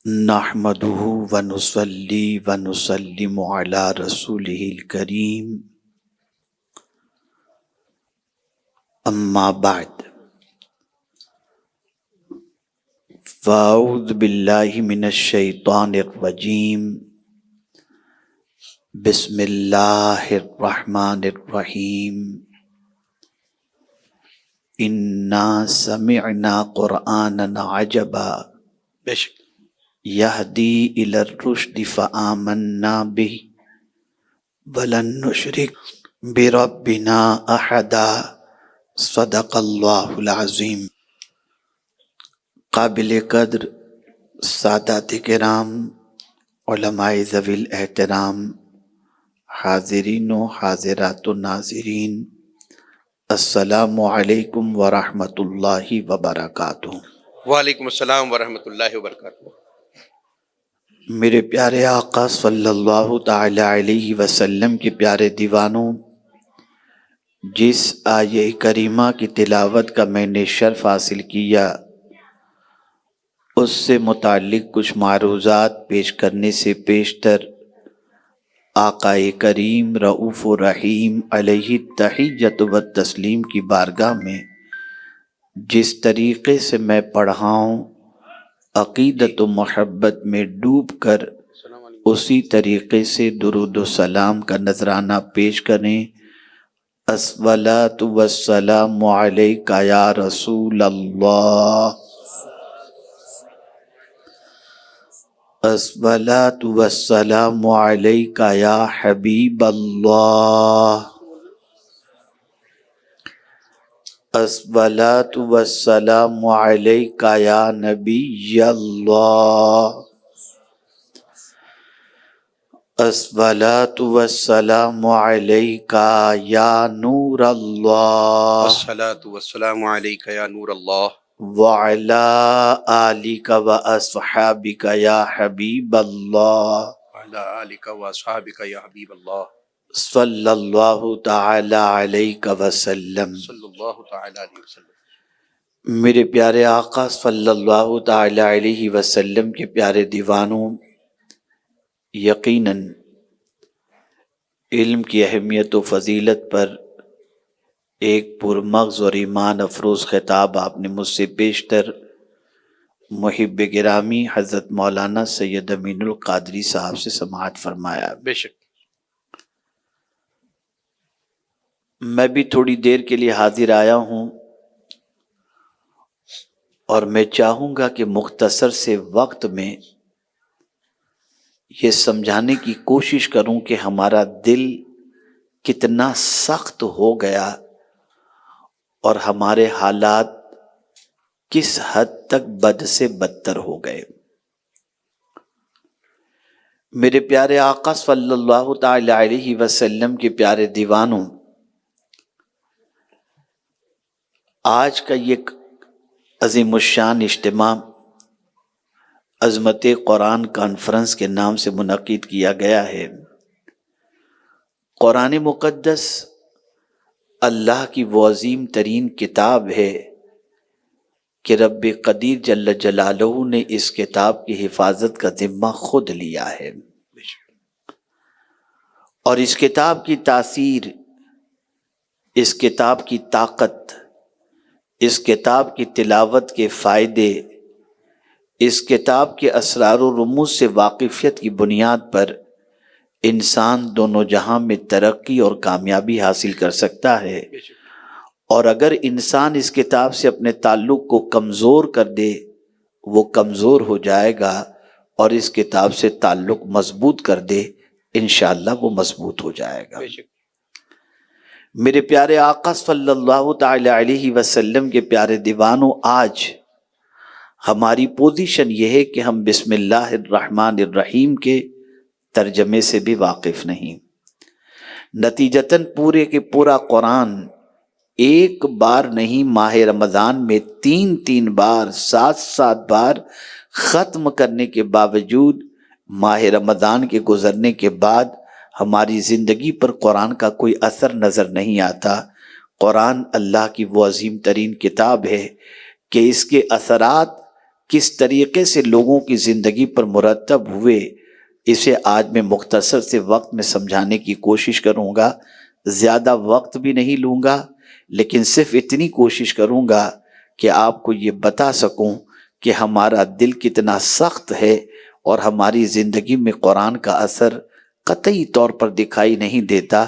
نحمده ونصلي ونسلم على رسوله الكريم أما بعد فأعوذ بالله من الشيطان الرجيم بسم الله الرحمن الرحيم إنا سمعنا قرآنا عجبا يهدي إلى الرشد فآمنا به ولن نشرك بربنا أحدا صدق اللہ العظیم۔ قابل قدر سادات کرام، علماء ذوی الاحترام، حاضرین و حاضرات و ناظرین، السلام علیکم ورحمۃ اللہ وبرکاتہ۔ وعلیکم السلام ورحمۃ اللہ وبرکاتہ۔ میرے پیارے آقا صلی اللہ تعالی علیہ وسلم کے پیارے دیوانوں، جس آیہ کریمہ کی تلاوت کا میں نے شرف حاصل کیا، اس سے متعلق کچھ معروضات پیش کرنے سے پیشتر آقا کریم رؤوف الرحیم علیہ التحیۃ والتسلیم کی بارگاہ میں جس طریقے سے میں پڑھا ہوں، عقیدت و محبت میں ڈوب کر اسی طریقے سے درود و سلام کا نذرانہ پیش کریں۔ الصلاۃ والسلام علیک یا رسول اللہ، الصلاۃ والسلام علیک یا حبیب اللہ، الصلاۃ والسلام علیک یا نبی اللہ، الصلاۃ والسلام علیک یا نور اللہ، الصلاۃ والسلام علیک یا نور اللہ، وعلی آلک و اصحابک یا حبیب اللہ، وعلی آلک و اصحابک یا حبیب اللہ، صلی اللہ تعالی علیہ وسلم۔ صلی اللہ تعالی علیہ وسلم۔ میرے پیارے آقا صلی اللہ تعالی علیہ وسلم کے پیارے دیوانوں، یقیناً علم کی اہمیت و فضیلت پر ایک پرمغز اور ایمان افروز خطاب آپ نے مجھ سے بیشتر محب گرامی حضرت مولانا سید امین القادری صاحب سے سماعت فرمایا۔ بے شک۔ میں بھی تھوڑی دیر کے لیے حاضر آیا ہوں اور میں چاہوں گا کہ مختصر سے وقت میں یہ سمجھانے کی کوشش کروں کہ ہمارا دل کتنا سخت ہو گیا اور ہمارے حالات کس حد تک بد سے بدتر ہو گئے۔ میرے پیارے آقا صلی اللہ تعالی علیہ وسلم کے پیارے دیوانوں، آج کا یہ عظیم الشان اجتماع عظمت قرآن کانفرنس کے نام سے منعقد کیا گیا ہے۔ قرآن مقدس اللہ کی وہ عظیم ترین کتاب ہے کہ رب قدیر جل جلالہ نے اس کتاب کی حفاظت کا ذمہ خود لیا ہے، اور اس کتاب کی تاثیر، اس کتاب کی طاقت، اس کتاب کی تلاوت کے فائدے، اس کتاب کے اسرار و رموز سے واقفیت کی بنیاد پر انسان دونوں جہاں میں ترقی اور کامیابی حاصل کر سکتا ہے، اور اگر انسان اس کتاب سے اپنے تعلق کو کمزور کر دے وہ کمزور ہو جائے گا، اور اس کتاب سے تعلق مضبوط کر دے انشاءاللہ وہ مضبوط ہو جائے گا۔ میرے پیارے آقا صلی اللہ تعالی علیہ وسلم کے پیارے دیوانوں، آج ہماری پوزیشن یہ ہے کہ ہم بسم اللہ الرحمن الرحیم کے ترجمے سے بھی واقف نہیں۔ نتیجتاً پورے کے پورا قرآن ایک بار نہیں، ماہ رمضان میں 3 بار 7 بار ختم کرنے کے باوجود ماہ رمضان کے گزرنے کے بعد ہماری زندگی پر قرآن کا کوئی اثر نظر نہیں آتا۔ قرآن اللہ کی وہ عظیم ترین کتاب ہے کہ اس کے اثرات کس طریقے سے لوگوں کی زندگی پر مرتب ہوئے، اسے آج میں مختصر سے وقت میں سمجھانے کی کوشش کروں گا۔ زیادہ وقت بھی نہیں لوں گا، لیکن صرف اتنی کوشش کروں گا کہ آپ کو یہ بتا سکوں کہ ہمارا دل کتنا سخت ہے اور ہماری زندگی میں قرآن کا اثر قطعی طور پر دکھائی نہیں دیتا۔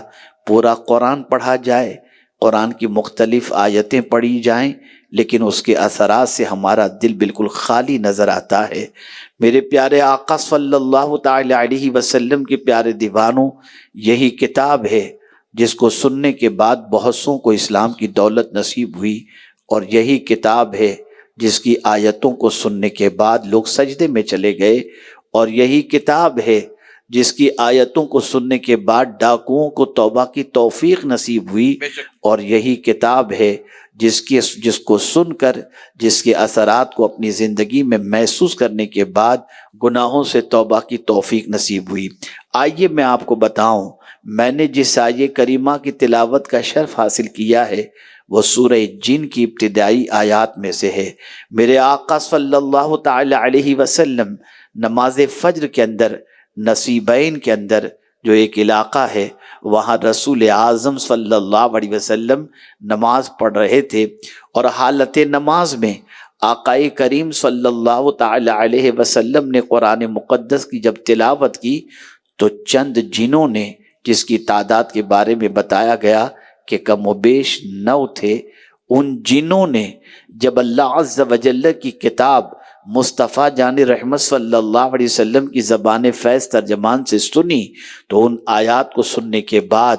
پورا قرآن پڑھا جائے، قرآن کی مختلف آیتیں پڑھی جائیں، لیکن اس کے اثرات سے ہمارا دل بالکل خالی نظر آتا ہے۔ میرے پیارے آقا صلی اللہ تعالی علیہ وسلم کے پیارے دیوانوں، یہی کتاب ہے جس کو سننے کے بعد بہت سوں کو اسلام کی دولت نصیب ہوئی، اور یہی کتاب ہے جس کی آیتوں کو سننے کے بعد لوگ سجدے میں چلے گئے، اور یہی کتاب ہے جس کی آیتوں کو سننے کے بعد ڈاکوؤں کو توبہ کی توفیق نصیب ہوئی، اور یہی کتاب ہے جس کو سن کر، جس کے اثرات کو اپنی زندگی میں محسوس کرنے کے بعد گناہوں سے توبہ کی توفیق نصیب ہوئی۔ آئیے میں آپ کو بتاؤں، میں نے جس آیہ کریمہ کی تلاوت کا شرف حاصل کیا ہے وہ سورہ جن کی ابتدائی آیات میں سے ہے۔ میرے آقا صلی اللہ تعالی علیہ وسلم نماز فجر کے اندر، نصیبین کے اندر جو ایک علاقہ ہے، وہاں رسول اعظم صلی اللہ علیہ وسلم نماز پڑھ رہے تھے، اور حالت نماز میں آقا کریم صلی اللہ تعالی علیہ وسلم نے قرآن مقدس کی جب تلاوت کی تو چند جنوں نے، جس کی تعداد کے بارے میں بتایا گیا کہ کم و بیش 9 تھے، ان جنوں نے جب اللہ عز و جل کی کتاب مصطفیٰ جان رحمت صلی اللہ علیہ وسلم کی زبان فیض ترجمان سے سنی، تو ان آیات کو سننے کے بعد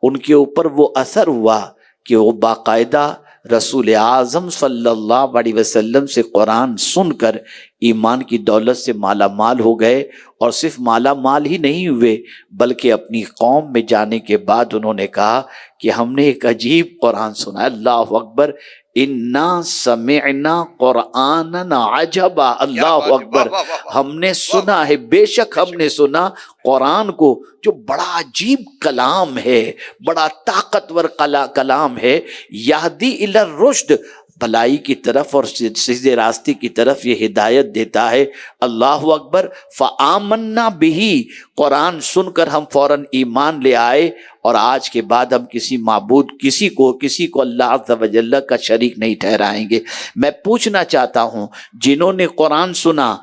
ان کے اوپر وہ اثر ہوا کہ وہ باقاعدہ رسول اعظم صلی اللہ علیہ وسلم سے قرآن سن کر ایمان کی دولت سے مالا مال ہو گئے، اور صرف مالا مال ہی نہیں ہوئے بلکہ اپنی قوم میں جانے کے بعد انہوں نے کہا کہ ہم نے ایک عجیب قرآن سنا۔ اللہ اکبر، انا سمعنا قرآنا عجبا، اللہ اکبر، ہم نے سنا ہے، بے شک ہم نے سنا قرآن کو جو بڑا عجیب کلام ہے، بڑا طاقتور کلام ہے، یہدی الی الرشد، بھلائی کی طرف اور سیدھے راستے کی طرف یہ ہدایت دیتا ہے۔ اللہ اکبر، فآمنا بہ، قرآن سن کر ہم فوراً ایمان لے آئے، اور آج کے بعد ہم کسی کو اللہ عز و جل کا شریک نہیں ٹھہرائیں گے۔ میں پوچھنا چاہتا ہوں، جنہوں نے قرآن سنا،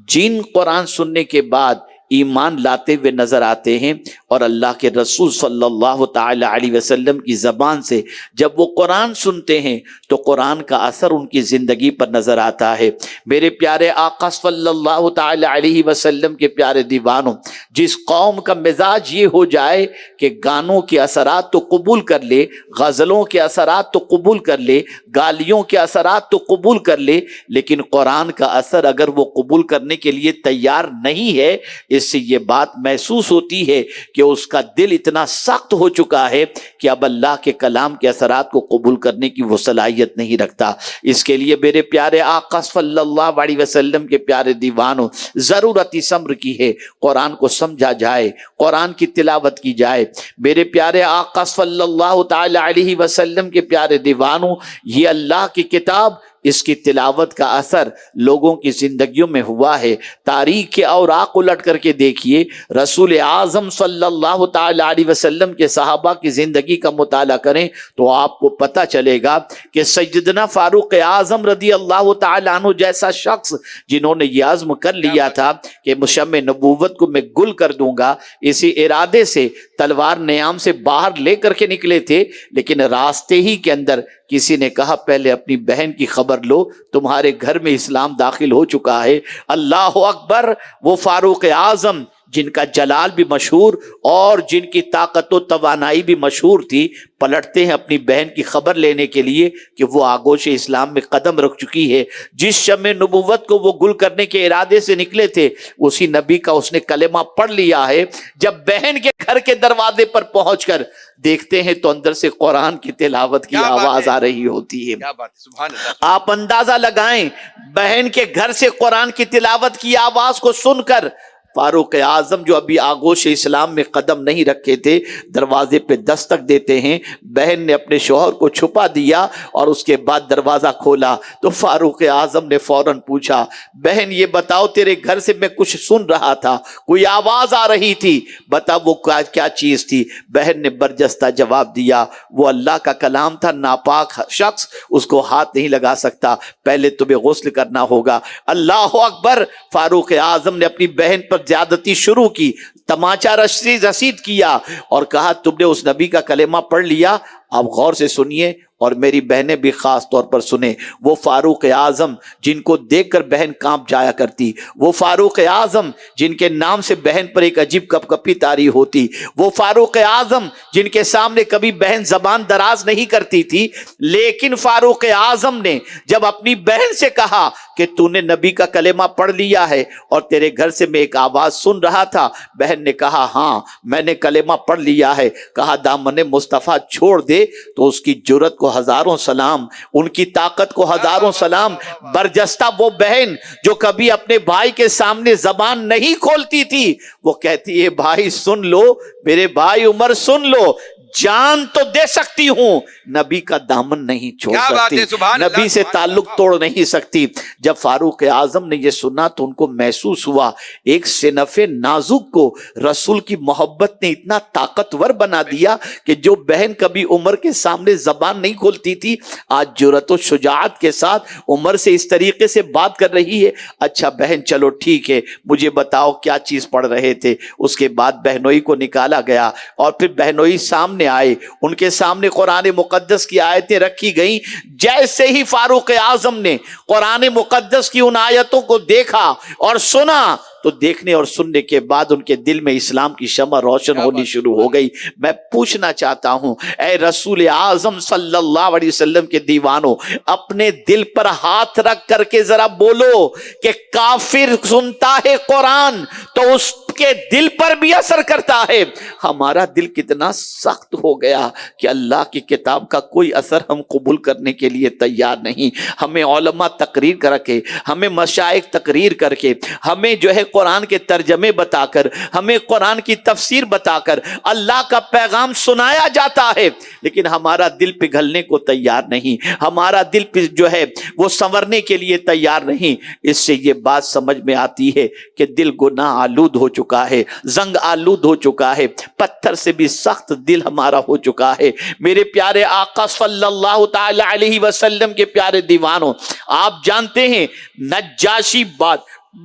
جن قرآن سننے کے بعد ایمان لاتے ہوئے نظر آتے ہیں، اور اللہ کے رسول صلی اللہ تعالی علیہ وسلم کی زبان سے جب وہ قرآن سنتے ہیں تو قرآن کا اثر ان کی زندگی پر نظر آتا ہے۔ میرے پیارے آقا صلی اللہ تعالی علیہ وسلم کے پیارے دیوانوں، جس قوم کا مزاج یہ ہو جائے کہ گانوں کے اثرات تو قبول کر لے، غزلوں کے اثرات تو قبول کر لے، گالیوں کے اثرات تو قبول کر لے، لیکن قرآن کا اثر اگر وہ قبول کرنے کے لیے تیار نہیں ہے، اس سے یہ بات محسوس ہوتی ہے کہ اس کا دل اتنا سخت ہو چکا ہے کہ اب اللہ کے کلام کے اثرات کو قبول کرنے کی وہ صلاحیت نہیں رکھتا۔ اس کے لیے میرے پیارے آقا صلی اللہ علیہ وسلم کے پیارے دیوانوں، ضرورت اس امر کی ہے قرآن کو سمجھا جائے، قرآن کی تلاوت کی جائے۔ میرے پیارے آقا صلی اللہ تعالی علیہ وسلم کے پیارے دیوانوں، یہ اللہ کی کتاب، اس کی تلاوت کا اثر لوگوں کی زندگیوں میں ہوا ہے۔ تاریخ کے اوراق الٹ کر کے دیکھیے، رسول اعظم صلی اللہ تعالی علیہ وسلم کے صحابہ کی زندگی کا مطالعہ کریں تو آپ کو پتہ چلے گا کہ سیدنا فاروق اعظم رضی اللہ تعالی عنہ جیسا شخص جنہوں نے یہ عزم کر لیا تھا کہ مشم نبوت کو میں گل کر دوں گا، اسی ارادے سے تلوار نیام سے باہر لے کر کے نکلے تھے، لیکن راستے ہی کے اندر کسی نے کہا پہلے اپنی بہن کی خبر لو، تمہارے گھر میں اسلام داخل ہو چکا ہے۔ اللہ اکبر، وہ فاروق اعظم جن کا جلال بھی مشہور اور جن کی طاقت و توانائی بھی مشہور تھی، پلٹتے ہیں اپنی بہن کی خبر لینے کے لیے کہ وہ آگوش اسلام میں قدم رکھ چکی ہے۔ جس شمع نبوت کو وہ گل کرنے کے ارادے سے نکلے تھے، اسی نبی کا اس نے کلمہ پڑھ لیا ہے۔ جب بہن کے گھر کے دروازے پر پہنچ کر دیکھتے ہیں تو اندر سے قرآن کی تلاوت کی آواز آ رہی ہوتی ہے۔ کیا بات ہے، سبحان اللہ۔ آپ اندازہ لگائیں، بہن کے گھر سے قرآن کی تلاوت کی آواز کو سن کر فاروق اعظم جو ابھی آغوش اسلام میں قدم نہیں رکھے تھے دروازے پہ دستک دیتے ہیں. بہن نے اپنے شوہر کو چھپا دیا اور اس کے بعد دروازہ کھولا تو فاروق اعظم نے فوراً پوچھا بہن یہ بتاؤ تیرے گھر سے میں کچھ سن رہا تھا, کوئی آواز آ رہی تھی, بتا وہ کیا چیز تھی. بہن نے برجستہ جواب دیا وہ اللہ کا کلام تھا, ناپاک شخص اس کو ہاتھ نہیں لگا سکتا, پہلے تمہیں غسل کرنا ہوگا. اللہ اکبر. فاروق اعظم نے اپنی بہن پر زیادتی شروع کی, تماچا رسید کیا اور کہا تم نے اس نبی کا کلمہ پڑھ لیا. آپ غور سے سنیے اور میری بہنیں بھی خاص طور پر سنیں. وہ فاروق اعظم جن کو دیکھ کر بہن کانپ جایا کرتی, وہ فاروق اعظم جن کے نام سے بہن پر ایک عجیب کپ کپی طاری ہوتی, وہ فاروق اعظم جن کے سامنے کبھی بہن زبان دراز نہیں کرتی تھی, لیکن فاروق اعظم نے جب اپنی بہن سے کہا کہ تو نے نبی کا کلمہ پڑھ لیا ہے اور تیرے گھر سے میں ایک آواز سن رہا تھا, بہن نے کہا ہاں میں نے کلمہ پڑھ لیا ہے. کہا دامن مصطفیٰ چھوڑ دے تو اس کی جرت کو ہزاروں سلام, ان کی طاقت کو ہزاروں سلام. برجستہ وہ بہن جو کبھی اپنے بھائی کے سامنے زبان نہیں کھولتی تھی, وہ کہتی ہے بھائی سن لو, میرے بھائی عمر سن لو, جان تو دے سکتی ہوں, نبی کا دامن نہیں چھوڑ سکتی, نبی سے تعلق توڑ نہیں سکتی. جب فاروق اعظم نے یہ سنا تو ان کو محسوس ہوا ایک صنف نازک کو رسول کی محبت نے اتنا طاقتور بنا دیا کہ جو بہن کبھی عمر کے سامنے زبان نہیں کھولتی تھی, آج جرأت و شجاعت کے ساتھ عمر سے اس طریقے سے بات کر رہی ہے. اچھا بہن چلو ٹھیک ہے, مجھے بتاؤ کیا چیز پڑھ رہے تھے. اس کے بعد بہنوئی کو نکالا گیا اور پھر بہنوئی سامنے آئے, ان کے سامنے قرآن مقدس کی آیتیں رکھی گئیں. جیسے ہی فاروق اعظم نے قرآن مقدس کی ان آیتوں کو دیکھا اور سنا تو دیکھنے اور سننے کے بعد ان کے دل میں اسلام کی شمع روشن ہونی شروع ہو گئی. میں پوچھنا چاہتا ہوں اے رسول اعظم صلی اللہ علیہ وسلم کے دیوانوں, اپنے دل پر ہاتھ رکھ کر کے ذرا بولو کہ کافر سنتا ہے قرآن تو اس کے دل پر بھی اثر کرتا ہے. ہمارا دل کتنا سخت ہو گیا کہ اللہ کی کتاب کا کوئی اثر ہم قبول کرنے کے لیے تیار نہیں. ہمیں علماء تقریر کر کے, ہمیں مشائخ تقریر کر کے, ہمیں جو ہے قرآن کے ترجمے بتا کر, ہمیں قرآن کی تفسیر بتا کر اللہ کا پیغام سنایا جاتا ہے, لیکن ہمارا دل پگھلنے کو تیار نہیں, ہمارا دل جو ہے وہ سنورنے کے لیے تیار نہیں. اس سے یہ بات سمجھ میں آتی ہے کہ دل گناہ آلود ہو چکا ہے, زنگ آلود ہو چکا ہے, پتھر سے بھی سخت دل ہمارا ہو چکا ہے. میرے پیارے آقا صلی اللہ تعالی علیہ وسلم کے پیارے دیوانوں, آپ جانتے ہیں نجاشی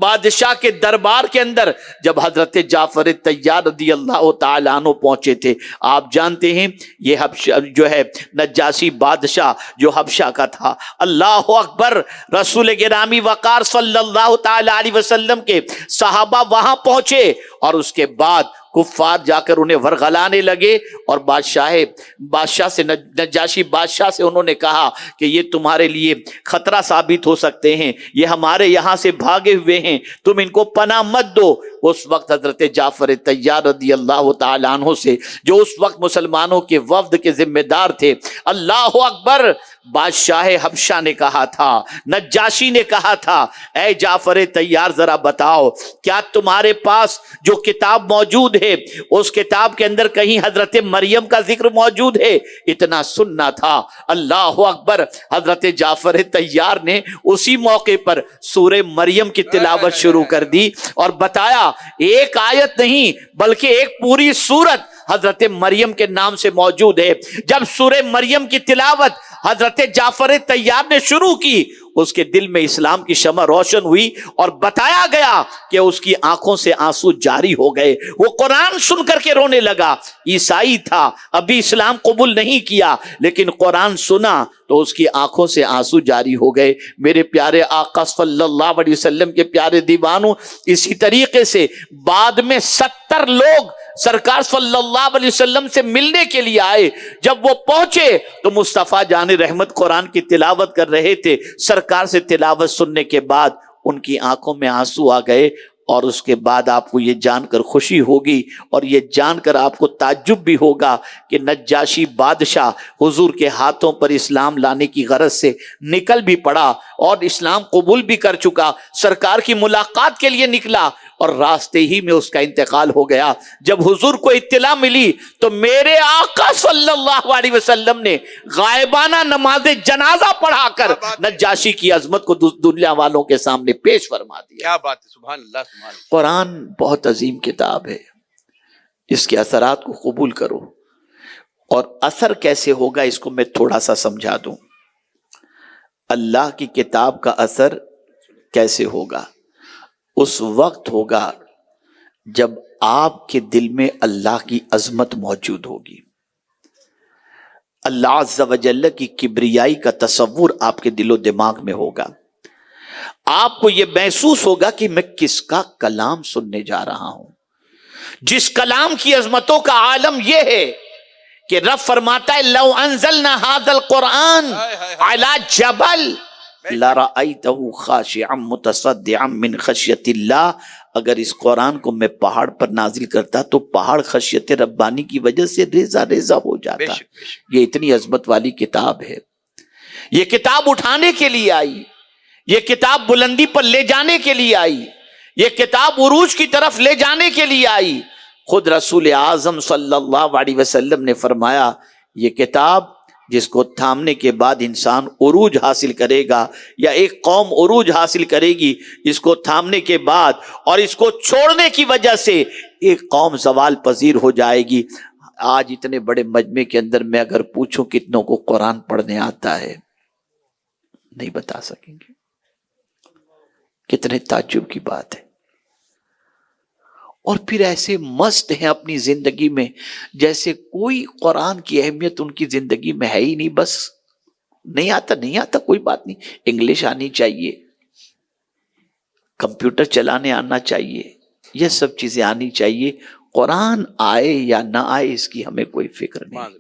بادشاہ کے دربار کے اندر جب حضرت جعفر طیار رضی اللہ تعالیٰ عنہ پہنچے تھے, آپ جانتے ہیں یہ حبشہ جو ہے نجاشی بادشاہ جو حبشہ کا تھا, اللہ اکبر, رسول گرامی وقار صلی اللہ تعالیٰ علیہ وسلم کے صحابہ وہاں پہنچے اور اس کے بعد کفار جا کر انہیں ورغلانے لگے اور بادشاہ سے نجاشی بادشاہ سے انہوں نے کہا کہ یہ تمہارے لیے خطرہ ثابت ہو سکتے ہیں, یہ ہمارے یہاں سے بھاگے ہوئے ہیں, تم ان کو پناہ مت دو. اس وقت حضرت جعفر طیار رضی اللہ تعالیٰ عنہ سے جو اس وقت مسلمانوں کے وفد کے ذمہ دار تھے, اللہ اکبر, بادشاہ حبشہ نے کہا تھا, نجاشی نے کہا تھا اے جعفر طیار ذرا بتاؤ کیا تمہارے پاس جو کتاب موجود ہے اس کتاب کے اندر کہیں حضرت مریم کا ذکر موجود ہے؟ اتنا سننا تھا. اللہ اکبر, حضرت جعفر طیار نے اسی موقع پر سورہ مریم کی تلاوت شروع کر دی اور بتایا ایک آیت نہیں بلکہ ایک پوری سورت حضرت مریم کے نام سے موجود ہے. جب سورہ مریم کی تلاوت حضرت جعفر طیار نے شروع کی, اس کے دل میں اسلام کی شمع روشن ہوئی اور بتایا گیا کہ اس کی آنکھوں سے آنسو جاری ہو گئے. وہ قرآن سن کر کے رونے لگا. عیسائی تھا, ابھی اسلام قبول نہیں کیا, لیکن قرآن سنا تو اس کی آنکھوں سے آنسو جاری ہو گئے. میرے پیارے آقا صلی اللہ علیہ وسلم کے پیارے دیوانوں, اسی طریقے سے بعد میں 70 لوگ سرکار صلی اللہ علیہ وسلم سے ملنے کے لیے آئے. جب وہ پہنچے تو مصطفیٰ جان رحمت قرآن کی تلاوت کر رہے تھے. سرکار سے تلاوت سننے کے بعد ان کی آنکھوں میں آنسو آ گئے اور اس کے بعد آپ کو یہ جان کر خوشی ہوگی اور یہ جان کر آپ کو تعجب بھی ہوگا کہ نجاشی بادشاہ حضور کے ہاتھوں پر اسلام لانے کی غرض سے نکل بھی پڑا اور اسلام قبول بھی کر چکا, سرکار کی ملاقات کے لیے نکلا اور راستے ہی میں اس کا انتقال ہو گیا۔ جب حضور کو اطلاع ملی تو میرے آقا صلی اللہ علیہ وسلم نے غائبانہ نماز جنازہ پڑھا کر نجاشی کی عظمت کو دنیا والوں کے سامنے پیش فرما دیا۔ کیا بات ہے، سبحان اللہ سبحان اللہ۔ قرآن بہت عظیم کتاب ہے، اس کے اثرات کو قبول کرو، اور اثر کیسے ہوگا اس کو میں تھوڑا سا سمجھا دوں۔ اللہ کی کتاب کا اثر کیسے ہوگا؟ اس وقت ہوگا جب آپ کے دل میں اللہ کی عظمت موجود ہوگی، اللہ عز و جل کی کبریائی کا تصور آپ کے دل و دماغ میں ہوگا۔ آپ کو یہ محسوس ہوگا کہ میں کس کا کلام سننے جا رہا ہوں، جس کلام کی عظمتوں کا عالم یہ ہے کہ رب فرماتا ہے لو انزلنا هذا القرآن على جبل لرأيته خاشعا متصدعا من خشیت اللہ، اگر اس قرآن کو میں پہاڑ پر نازل کرتا تو پہاڑ خشیت ربانی کی وجہ سے ریزہ ریزہ ہو جاتا۔ یہ اتنی عظمت والی کتاب ہے، یہ کتاب اٹھانے کے لیے آئی، یہ کتاب بلندی پر لے جانے کے لیے آئی، یہ کتاب عروج کی طرف لے جانے کے لیے آئی۔ خود رسول اعظم صلی اللہ علیہ وسلم نے فرمایا یہ کتاب جس کو تھامنے کے بعد انسان عروج حاصل کرے گا، یا ایک قوم عروج حاصل کرے گی اس کو تھامنے کے بعد، اور اس کو چھوڑنے کی وجہ سے ایک قوم زوال پذیر ہو جائے گی۔ آج اتنے بڑے مجمع کے اندر میں اگر پوچھوں کتنوں کو قرآن پڑھنے آتا ہے، نہیں بتا سکیں گے۔ کتنے تعجب کی بات ہے۔ اور پھر ایسے مست ہیں اپنی زندگی میں جیسے کوئی قرآن کی اہمیت ان کی زندگی میں ہے ہی نہیں، بس نہیں آتا کوئی بات نہیں، انگلش آنی چاہیے، کمپیوٹر چلانے آنا چاہیے، یہ سب چیزیں آنی چاہیے، قرآن آئے یا نہ آئے اس کی ہمیں کوئی فکر نہیں۔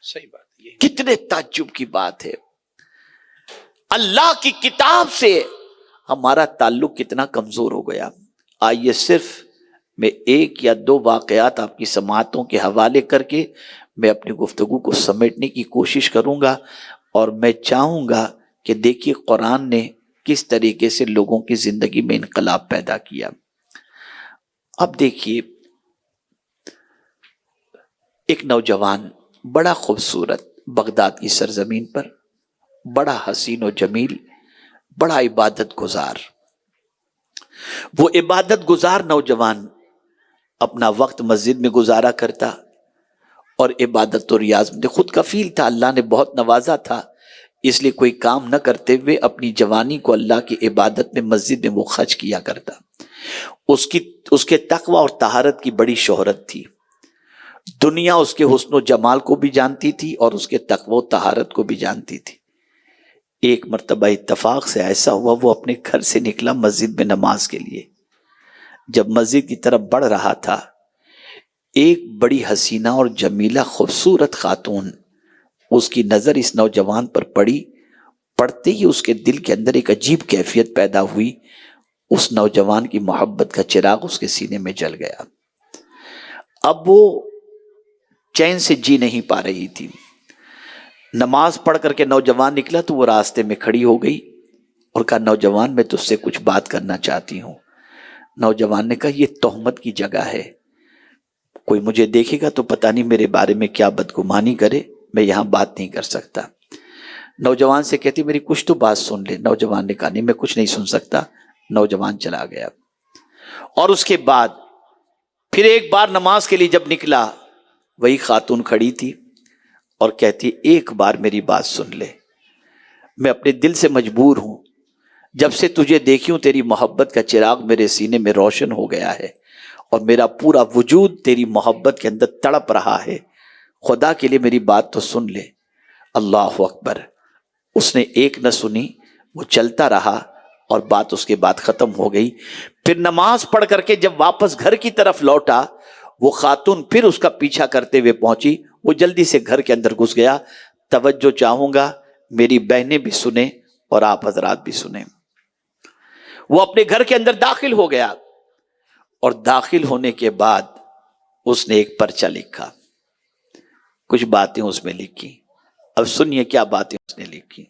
صحیح بات ہے۔ کتنے تعجب کی بات ہے، اللہ کی کتاب سے ہمارا تعلق کتنا کمزور ہو گیا۔ آئیے صرف میں ایک یا دو واقعات آپ کی سماعتوں کے حوالے کر کے میں اپنی گفتگو کو سمیٹنے کی کوشش کروں گا، اور میں چاہوں گا کہ دیکھیے قرآن نے کس طریقے سے لوگوں کی زندگی میں انقلاب پیدا کیا۔ اب دیکھیے ایک نوجوان بڑا خوبصورت بغداد کی سرزمین پر، بڑا حسین و جمیل، بڑا عبادت گزار، وہ عبادت گزار نوجوان اپنا وقت مسجد میں گزارا کرتا اور عبادت و ریاض میں خود کفیل تھا۔ اللہ نے بہت نوازا تھا، اس لیے کوئی کام نہ کرتے ہوئے اپنی جوانی کو اللہ کی عبادت میں مسجد میں وہ خرچ کیا کرتا۔ اس کے تقوی اور طہارت کی بڑی شہرت تھی، دنیا اس کے حسن و جمال کو بھی جانتی تھی اور اس کے تقوی و طہارت کو بھی جانتی تھی۔ ایک مرتبہ اتفاق سے ایسا ہوا وہ اپنے گھر سے نکلا مسجد میں نماز کے لیے۔ جب مسجد کی طرف بڑھ رہا تھا، ایک بڑی حسینہ اور جمیلہ خوبصورت خاتون، اس کی نظر اس نوجوان پر پڑی، پڑتے ہی اس کے دل کے اندر ایک عجیب کیفیت پیدا ہوئی، اس نوجوان کی محبت کا چراغ اس کے سینے میں جل گیا۔ اب وہ چین سے جی نہیں پا رہی تھی۔ نماز پڑھ کر کے نوجوان نکلا تو وہ راستے میں کھڑی ہو گئی اور کہا نوجوان میں تجھ سے کچھ بات کرنا چاہتی ہوں۔ نوجوان نے کہا یہ تہمت کی جگہ ہے، کوئی مجھے دیکھے گا تو پتہ نہیں میرے بارے میں کیا بدگمانی کرے، میں یہاں بات نہیں کر سکتا۔ نوجوان سے کہتی میری کچھ تو بات سن لے۔ نوجوان نے کہا نہیں میں کچھ نہیں سن سکتا۔ نوجوان چلا گیا، اور اس کے بعد پھر ایک بار نماز کے لیے جب نکلا، وہی خاتون کھڑی تھی اور کہتی ایک بار میری بات سن لے، میں اپنے دل سے مجبور ہوں، جب سے تجھے دیکھی ہوں تیری محبت کا چراغ میرے سینے میں روشن ہو گیا ہے اور میرا پورا وجود تیری محبت کے اندر تڑپ رہا ہے، خدا کے لیے میری بات تو سن لے۔ اللہ اکبر۔ اس نے ایک نہ سنی، وہ چلتا رہا اور بات اس کے بعد ختم ہو گئی۔ پھر نماز پڑھ کر کے جب واپس گھر کی طرف لوٹا، وہ خاتون پھر اس کا پیچھا کرتے ہوئے پہنچی، وہ جلدی سے گھر کے اندر گھس گیا۔ توجہ چاہوں گا میری بہنیں بھی سنیں اور آپ حضرات بھی سنیں۔ وہ اپنے گھر کے اندر داخل ہو گیا، اور داخل ہونے کے بعد اس نے ایک پرچہ لکھا، کچھ باتیں اس میں لکھی۔ اب سنیے کیا باتیں اس نے لکھی۔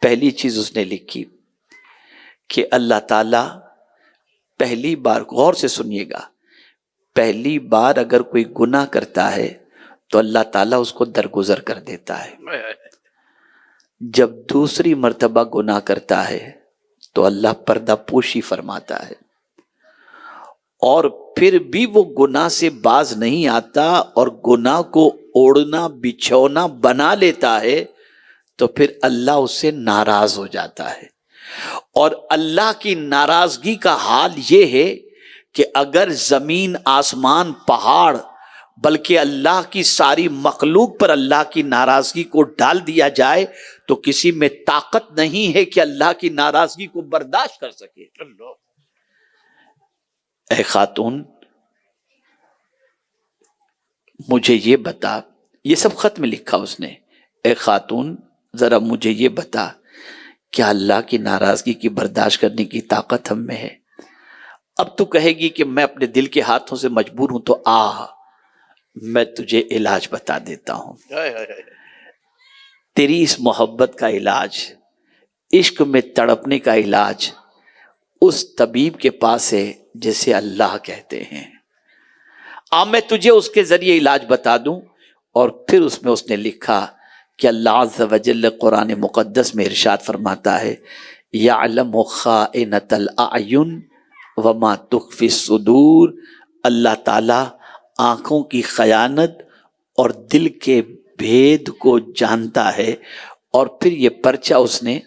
پہلی چیز اس نے لکھی کہ اللہ تعالیٰ پہلی بار غور سے سنیے گا، پہلی بار اگر کوئی گناہ کرتا ہے تو اللہ تعالیٰ اس کو درگزر کر دیتا ہے، جب دوسری مرتبہ گناہ کرتا ہے تو اللہ پردہ پوشی فرماتا ہے، اور پھر بھی وہ گناہ سے باز نہیں آتا اور گناہ کو اوڑھنا بچھونا بنا لیتا ہے تو پھر اللہ اس سے ناراض ہو جاتا ہے۔ اور اللہ کی ناراضگی کا حال یہ ہے کہ اگر زمین آسمان پہاڑ بلکہ اللہ کی ساری مخلوق پر اللہ کی ناراضگی کو ڈال دیا جائے تو کسی میں طاقت نہیں ہے کہ اللہ کی ناراضگی کو برداشت کر سکے۔ اے خاتون مجھے یہ بتا، یہ سب خط میں لکھا اس نے، اے خاتون ذرا مجھے یہ بتا کیا اللہ کی ناراضگی کی برداشت کرنے کی طاقت ہم میں ہے؟ اب تو کہے گی کہ میں اپنے دل کے ہاتھوں سے مجبور ہوں، تو میں تجھے علاج بتا دیتا ہوں۔ تیری اس محبت کا علاج، عشق میں تڑپنے کا علاج اس طبیب کے پاس ہے جسے اللہ کہتے ہیں۔ میں تجھے اس کے ذریعے علاج بتا دوں۔ اور پھر اس میں اس نے لکھا کہ اللہ عز و جل قرآن مقدس میں ارشاد فرماتا ہے یعلم خائنۃ الاعین وما تخفی الصدور، اللہ تعالیٰ آنکھوں کی خیانت اور دل کے بھید کو جانتا ہے۔ اور پھر یہ پرچہ اس نے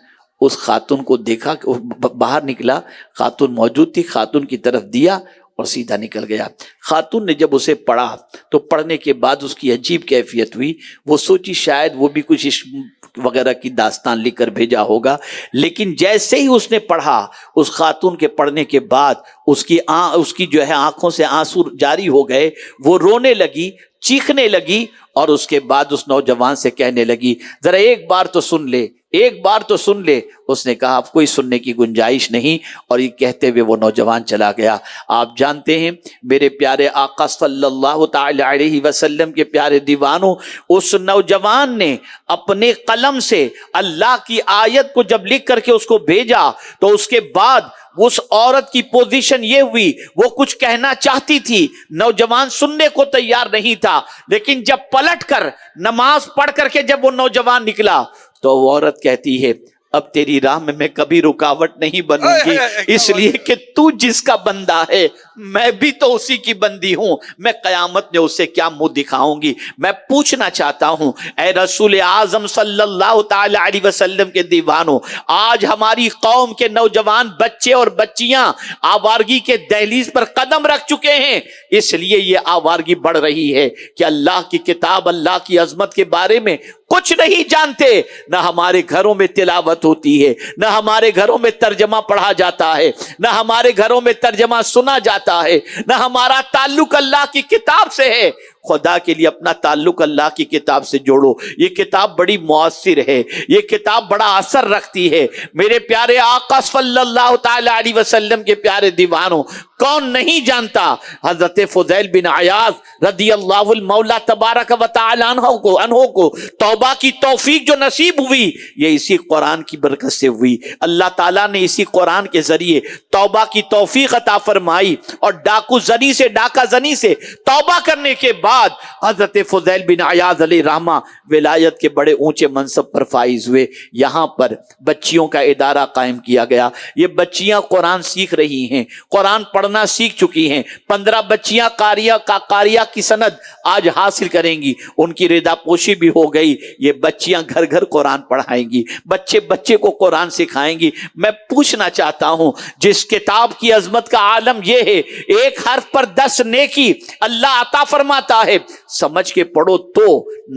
اس خاتون کو دیکھا کہ باہر نکلا، خاتون موجود تھی، خاتون کی طرف دیا اور سیدھا نکل گیا۔ خاتون نے جب اسے پڑھا تو پڑھنے کے بعد اس کی عجیب کیفیت ہوئی، وہ سوچی شاید وہ بھی کچھ عشق وغیرہ کی داستان لکھ کر بھیجا ہوگا، لیکن جیسے ہی اس نے پڑھا، اس خاتون کے پڑھنے کے بعد اس کی جو ہے آنکھوں سے آنسو جاری ہو گئے، وہ رونے لگی، چیخنے لگی، اور اس کے بعد اس نوجوان سے کہنے لگی ذرا ایک بار تو سن لے، ایک بار تو سن لے۔ اس نے کہا اب کوئی سننے کی گنجائش نہیں، اور یہ کہتے ہوئے وہ نوجوان چلا گیا۔ آپ جانتے ہیں میرے پیارے آقا صلی اللہ تعالی علیہ وسلم کے پیارے دیوانوں، اس نوجوان نے اپنے قلم سے اللہ کی آیت کو جب لکھ کر کے اس کو بھیجا تو اس کے بعد اس عورت کی پوزیشن یہ ہوئی، وہ کچھ کہنا چاہتی تھی، نوجوان سننے کو تیار نہیں تھا، لیکن جب پلٹ کر نماز پڑھ کر کے جب وہ نوجوان نکلا تو وہ عورت کہتی ہے اب تیری راہ میں کبھی رکاوٹ نہیں بنوں گی، اس لیے کہ تو جس کا بندہ ہے میں بھی تو اسی کی بندی ہوں، میں قیامت میں اسے کیا منہ دکھاؤں گی۔ میں پوچھنا چاہتا ہوں اے رسول اعظم صلی اللہ تعالی علیہ وسلم کے دیوانوں، آج ہماری قوم کے نوجوان بچے اور بچیاں آوارگی کے دہلیز پر قدم رکھ چکے ہیں، اس لیے یہ آوارگی بڑھ رہی ہے کہ اللہ کی کتاب، اللہ کی عظمت کے بارے میں کچھ نہیں جانتے، نہ ہمارے گھروں میں تلاوت ہوتی ہے، نہ ہمارے گھروں میں ترجمہ پڑھا جاتا ہے، نہ ہمارے گھروں میں ترجمہ سنا جاتا ہے، نہ ہمارا تعلق اللہ کی کتاب سے ہے۔ خدا کے لیے اپنا تعلق اللہ کی کتاب سے جوڑو، یہ کتاب بڑی مؤثر ہے، یہ کتاب بڑا اثر رکھتی ہے۔ میرے پیارے آقا صلی اللہ تعالی علیہ وسلم کے پیارے دیوانوں، کون نہیں جانتا حضرت فضیل بن عیاض رضی اللہ المولا تبارک و تعالی عنہ کو توبہ کی توفیق جو نصیب ہوئی، یہ اسی قرآن کی برکت سے ہوئی۔ اللہ تعالیٰ نے اسی قرآن کے ذریعے توبہ کی توفیق عطا فرمائی، اور ڈاکو زنی سے، ڈاکہ زنی سے توبہ کرنے کے بعد حضرت فضیل بن عیاض علیہ رحمہ ولایت کے بڑے اونچے منصب پر فائز ہوئے۔ یہاں پر بچیوں کا ادارہ قائم کیا گیا، یہ بچیاں قرآن سیکھ رہی ہیں، قرآن پڑھنا سیکھ چکی ہیں۔ 15 بچیاں قاریہ کی سند آج حاصل کریں گی، ان کی رضا پوشی بھی ہو گئی۔ یہ بچیاں گھر گھر قرآن پڑھائیں گی، بچے بچے کو قرآن سکھائیں گی۔ میں پوچھنا چاہتا ہوں، جس کتاب کی عظمت کا عالم یہ ہے، ایک حرف پر 10 نیکی اللہ عطا فرماتا ہے، سمجھ کے پڑھو تو،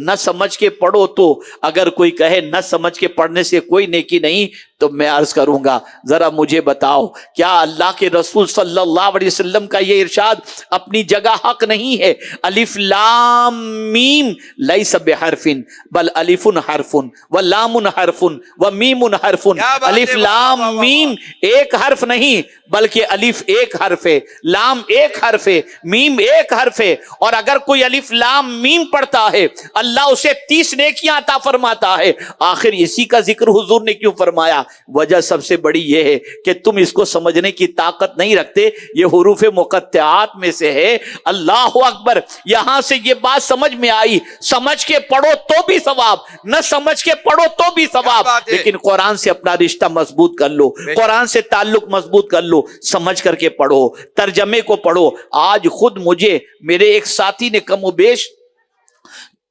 نہ سمجھ کے پڑھو تو۔ اگر کوئی کہے نہ سمجھ کے پڑھنے سے کوئی نیکی نہیں، تو میں عرض کروں گا ذرا مجھے بتاؤ، کیا اللہ کے رسول صلی اللہ علیہ وسلم کا یہ ارشاد اپنی جگہ حق نہیں ہے؟ الف لام میم لیس بحرف بل الف حرف و لام حرف و میم حرف۔ الف لام میم ایک حرف نہیں بلکہ الف ایک حرف ہے، لام ایک حرف ہے، میم ایک حرف ہے، اور اگر کوئی الف لام میم پڑھتا ہے اللہ اسے 30 نیکیاں عطا فرماتا ہے۔ آخر اسی کا ذکر حضور نے کیوں فرمایا وجہ سب سے بڑی یہ ہے کہ تم اس کو سمجھنے کی طاقت نہیں رکھتے. یہ حروف مقطعات میں سے ہے. اللہ اکبر. یہاں سے یہ بات سمجھ میں آئی. سمجھ کے پڑھو تو بھی ثواب, نہ سمجھ کے پڑھو تو بھی ثواب. لیکن قرآن سے اپنا رشتہ مضبوط کر لو, قرآن سے تعلق مضبوط کر لو, سمجھ کر کے پڑھو, ترجمے کو پڑھو. آج خود مجھے میرے ایک ساتھی نے کم و بیش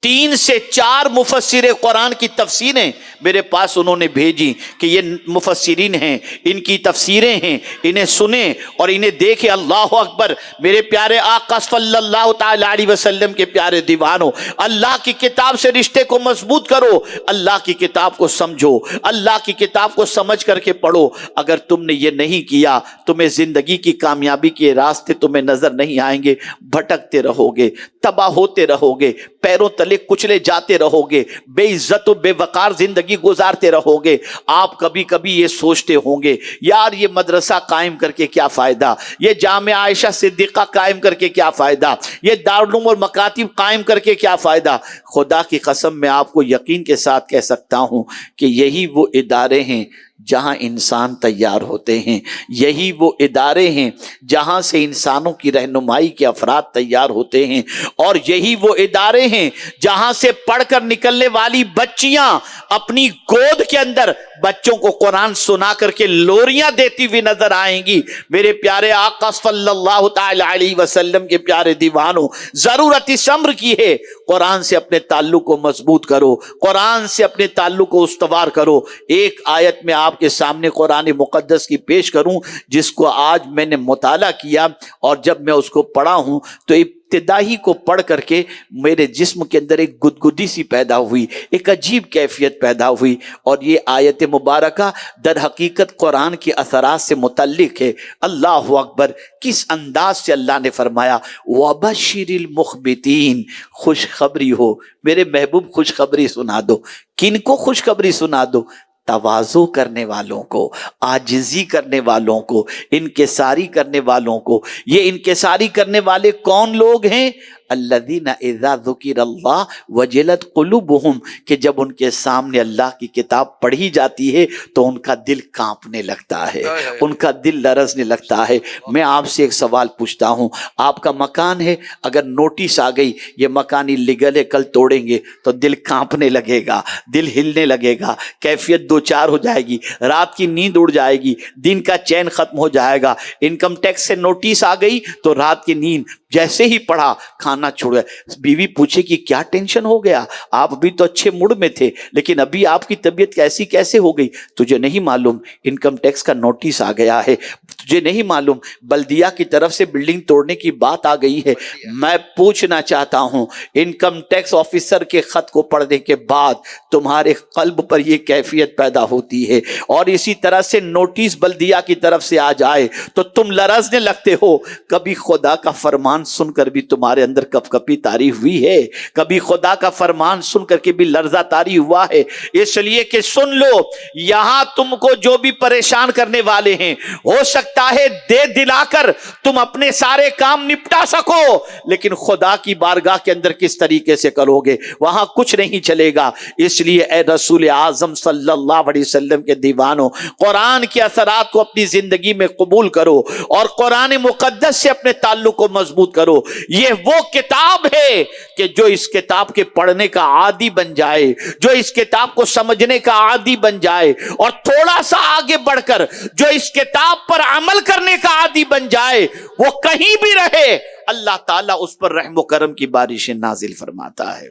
3 سے 4 مفسر قرآن کی تفسیریں میرے پاس انہوں نے بھیجی کہ یہ مفسرین ہیں, ان کی تفسیریں ہیں, انہیں سنیں اور انہیں دیکھیں. اللہ اکبر. میرے پیارے آقا صلی اللہ تعالی علیہ وسلم کے پیارے دیوانوں, اللہ کی کتاب سے رشتے کو مضبوط کرو, اللہ کی کتاب کو سمجھو, اللہ کی کتاب کو سمجھ کر کے پڑھو. اگر تم نے یہ نہیں کیا, تمہیں زندگی کی کامیابی کے راستے تمہیں نظر نہیں آئیں گے, بھٹکتے رہو گے, تباہ ہوتے رہو گے, پیروں تلے کچلے جاتے رہو گے, بے عزت و بے وقار زندگی گزارتے رہو گے. آپ کبھی کبھی یہ سوچتے ہوں گے, یار یہ مدرسہ قائم کر کے کیا فائدہ, یہ جامعہ عائشہ صدیقہ قائم کر کے کیا فائدہ, یہ دارالعلوم اور مکاتب قائم کر کے کیا فائدہ. خدا کی قسم میں آپ کو یقین کے ساتھ کہہ سکتا ہوں کہ یہی وہ ادارے ہیں جہاں انسان تیار ہوتے ہیں, یہی وہ ادارے ہیں جہاں سے انسانوں کی رہنمائی کے افراد تیار ہوتے ہیں, اور یہی وہ ادارے ہیں جہاں سے پڑھ کر نکلنے والی بچیاں اپنی گود کے اندر بچوں کو قرآن سنا کر کے لوریاں دیتی ہوئی نظر آئیں گی. میرے پیارے آقا صلی اللہ تعالی علیہ وسلم کے پیارے دیوانوں, ضرورت اس امر کی ہے قرآن سے اپنے تعلق کو مضبوط کرو, قرآن سے اپنے تعلق کو استوار کرو. ایک آیت میں آپ کے سامنے قرآن مقدس کی پیش کروں جس کو آج میں نے مطالعہ کیا, اور جب میں اس کو پڑھا ہوں تو ابتدائی کو پڑھ کر کے میرے جسم کے اندر ایک گدگدی سی پیدا ہوئی, ایک عجیب کیفیت پیدا ہوئی. اور یہ آیت مبارکہ در حقیقت قرآن کی اثرات سے متعلق ہے. اللہ اکبر. کس انداز سے اللہ نے فرمایا وَبَشِّرِ الْمُخْبِتِينَ, خوشخبری ہو میرے محبوب, خوشخبری سنا دو. کن کو خوشخبری سنا دو؟ تواضع کرنے والوں کو, عاجزی کرنے والوں کو, انکساری کرنے والوں کو. یہ انکساری کرنے والے کون لوگ ہیں؟ الذین اذا ذکر اللہ وجلت قلوبہم, کہ جب ان کے سامنے اللہ کی کتاب پڑھی جاتی ہے تو ان کا دل کانپنے لگتا ہے, ان کا دل لرزنے لگتا ہے. میں آپ سے ایک سوال پوچھتا ہوں, آپ کا مکان ہے, اگر نوٹس آ گئی یہ مکانی لیگل ہے, کل توڑیں گے, تو دل کانپنے لگے گا, دل ہلنے لگے گا, کیفیت دو چار ہو جائے گی, رات کی نیند اڑ جائے گی, دن کا چین ختم ہو جائے گا. انکم ٹیکس سے نوٹس آ گئی تو رات کی نیند جیسے ہی پڑھا کھانا چھوڑ گیا. بیوی پوچھے کہ کیا ٹینشن ہو گیا, آپ بھی تو اچھے موڈ میں تھے لیکن ابھی آپ کی طبیعت کیسی کیسے ہو گئی؟ تجھے نہیں معلوم انکم ٹیکس کا نوٹس آ گیا ہے, تجھے نہیں معلوم بلدیہ کی طرف سے بلڈنگ توڑنے کی بات آ گئی ہے. میں پوچھنا چاہتا ہوں, انکم ٹیکس آفیسر کے خط کو پڑھنے کے بعد تمہارے قلب پر یہ کیفیت پیدا ہوتی ہے, اور اسی طرح سے نوٹس بلدیہ کی طرف سے آ جائے تو تم لرزنے لگتے ہو. کبھی خدا کا فرمان سن کر بھی تمہارے اندر کپ کپی طاری ہوئی ہے؟ کبھی خدا کا فرمان سن کر کے بھی لرزہ طاری ہوا ہے؟ اس لیے کہ سن لو, یہاں تم کو جو بھی پریشان کرنے والے ہیں ہو سکتا ہے دے دلا کر تم اپنے سارے کام نپٹا سکو, لیکن خدا کی بارگاہ کے اندر کس طریقے سے کرو گے, وہاں کچھ نہیں چلے گا. اس لیے اے رسول اعظم صلی اللہ علیہ وسلم کے دیوانوں, قرآن کے اثرات کو اپنی زندگی میں قبول کرو اور قرآن مقدس سے اپنے تعلق کو مضبوط کرو. یہ وہ کتاب ہے کہ جو اس کتاب کے پڑھنے کا عادی بن جائے, جو اس کتاب کو سمجھنے کا عادی بن جائے, اور تھوڑا سا آگے بڑھ کر جو اس کتاب پر عمل کرنے کا عادی بن جائے, وہ کہیں بھی رہے اللہ تعالیٰ اس پر رحم و کرم کی بارشیں نازل فرماتا ہے.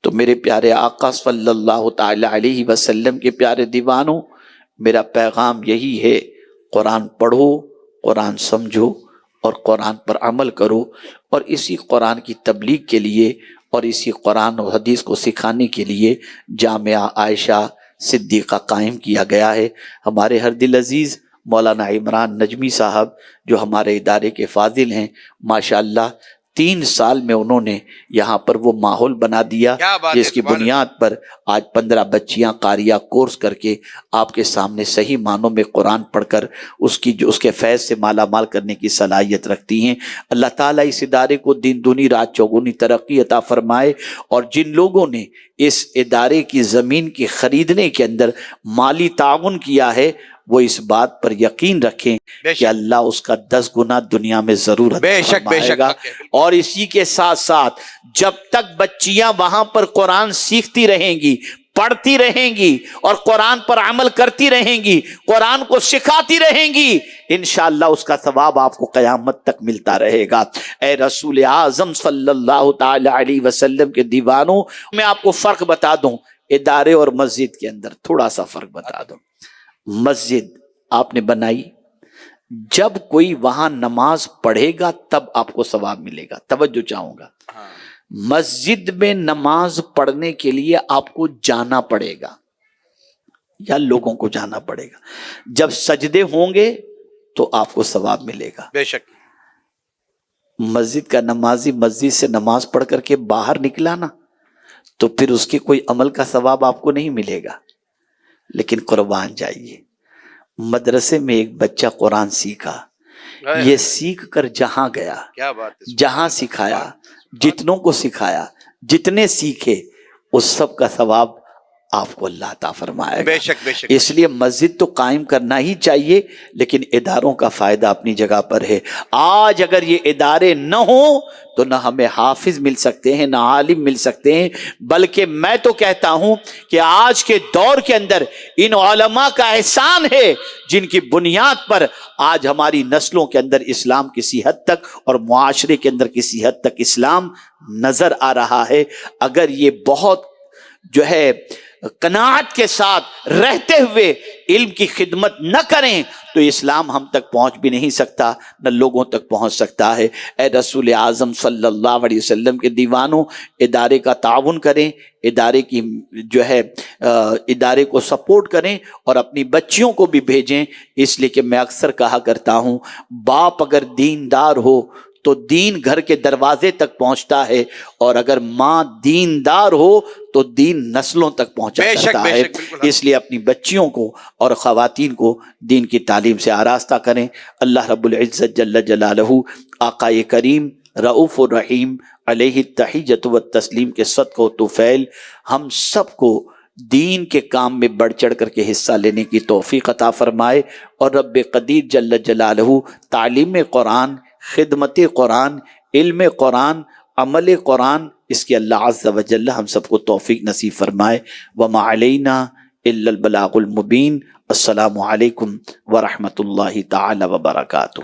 تو میرے پیارے آقا صلی اللہ تعالی علیہ وسلم کے پیارے دیوانوں, میرا پیغام یہی ہے, قرآن پڑھو, قرآن سمجھو اور قرآن پر عمل کرو. اور اسی قرآن کی تبلیغ کے لیے اور اسی قرآن و حدیث کو سکھانے کے لیے جامعہ عائشہ صدیقہ قائم کیا گیا ہے. ہمارے ہر دل عزیز مولانا عمران نجمی صاحب جو ہمارے ادارے کے فاضل ہیں, ماشاءاللہ 3 سال میں انہوں نے یہاں پر وہ ماحول بنا دیا کیا بات ہے، جس کی سبحان بنیاد پر آج 15 بچیاں قاریہ کورس کر کے آپ کے سامنے صحیح معنوں میں قرآن پڑھ کر اس کے فیض سے مالا مال کرنے کی صلاحیت رکھتی ہیں۔ اللہ تعالیٰ اس ادارے کو دین دنی رات چوگنی ترقی عطا فرمائے، اور جن لوگوں نے اس ادارے کی زمین کے خریدنے کے اندر مالی تعاون کیا ہے وہ اس بات پر یقین رکھیں بے شک، کہ اللہ اس کا 10 گنا دنیا میں ضرور عطا بے شک، بے فرمائے شک، گا۔ حق ہے، بالکل۔ اور اسی کے ساتھ ساتھ جب تک بچیاں وہاں پر قرآن سیکھتی رہیں گی، پڑھتی رہیں گی اور قرآن پر عمل کرتی رہیں گی، قرآن کو سکھاتی رہیں گی، انشاءاللہ اس کا ثواب آپ کو قیامت تک ملتا رہے گا۔ اے رسول اعظم صلی اللہ تعالی علیہ وسلم کے دیوانوں، میں آپ کو فرق بتا دوں ادارے اور مسجد کے اندر، تھوڑا سا فرق بتا دوں۔ مسجد آپ نے بنائی، جب کوئی وہاں نماز پڑھے گا تب آپ کو ثواب ملے گا۔ توجہ چاہوں گا، ہاں، مسجد میں نماز پڑھنے کے لیے آپ کو جانا پڑے گا یا لوگوں کو جانا پڑے گا۔ جب سجدے ہوں گے تو آپ کو ثواب ملے گا۔ بے شک، مسجد کا نمازی مسجد سے نماز پڑھ کر کے باہر نکلا نا تو پھر اس کے کوئی عمل کا ثواب آپ کو نہیں ملے گا۔ لیکن قربان جائیے، مدرسے میں ایک بچہ قرآن سیکھا، یہ سیکھ کر جہاں گیا، کیا بات ہے، جہاں سکھایا، جتنوں کو سکھایا، جتنے سیکھے، اس سب کا ثواب آپ کو اللہ عطا فرمائے گا۔ بے شک، بے شک، اس لیے مسجد تو قائم کرنا ہی چاہیے، لیکن اداروں کا فائدہ اپنی جگہ پر ہے۔ آج اگر یہ ادارے نہ ہوں تو نہ ہمیں حافظ مل سکتے ہیں، نہ عالم مل سکتے ہیں، بلکہ میں تو کہتا ہوں کہ آج کے دور کے اندر ان علماء کا احسان ہے جن کی بنیاد پر آج ہماری نسلوں کے اندر اسلام کسی حد تک اور معاشرے کے اندر کسی حد تک اسلام نظر آ رہا ہے۔ اگر یہ بہت جو ہے قناعت کے ساتھ رہتے ہوئے علم کی خدمت نہ کریں تو اسلام ہم تک پہنچ بھی نہیں سکتا، نہ لوگوں تک پہنچ سکتا ہے۔ اے رسول اعظم صلی اللہ علیہ وسلم کے دیوانوں، ادارے کا تعاون کریں، ادارے کی جو ہے ادارے کو سپورٹ کریں اور اپنی بچیوں کو بھی بھیجیں، اس لیے کہ میں اکثر کہا کرتا ہوں باپ اگر دیندار ہو تو دین گھر کے دروازے تک پہنچتا ہے، اور اگر ماں دیندار ہو تو دین نسلوں تک پہنچا کرتا ہے۔ اس لیے اپنی بچیوں کو اور خواتین کو دین کی تعلیم سے آراستہ کریں۔ اللہ رب العزت جل جلالہ آقا کریم رؤوف الرحیم علیہ التحیۃ والتسلیم کے صدقہ و طفیل ہم سب کو دین کے کام میں بڑھ چڑھ کر کے حصہ لینے کی توفیق عطا فرمائے، اور رب قدیر جل جلالہ تعلیم قرآن، خدمت قرآن، علم قرآن، عمل قرآن، اس کی اللہ عز و جل ہم سب کو توفیق نصیب فرمائے۔ وما علینا الا البلاغ المبین۔ السلام علیکم ورحمۃ اللہ تعالی وبرکاتہ۔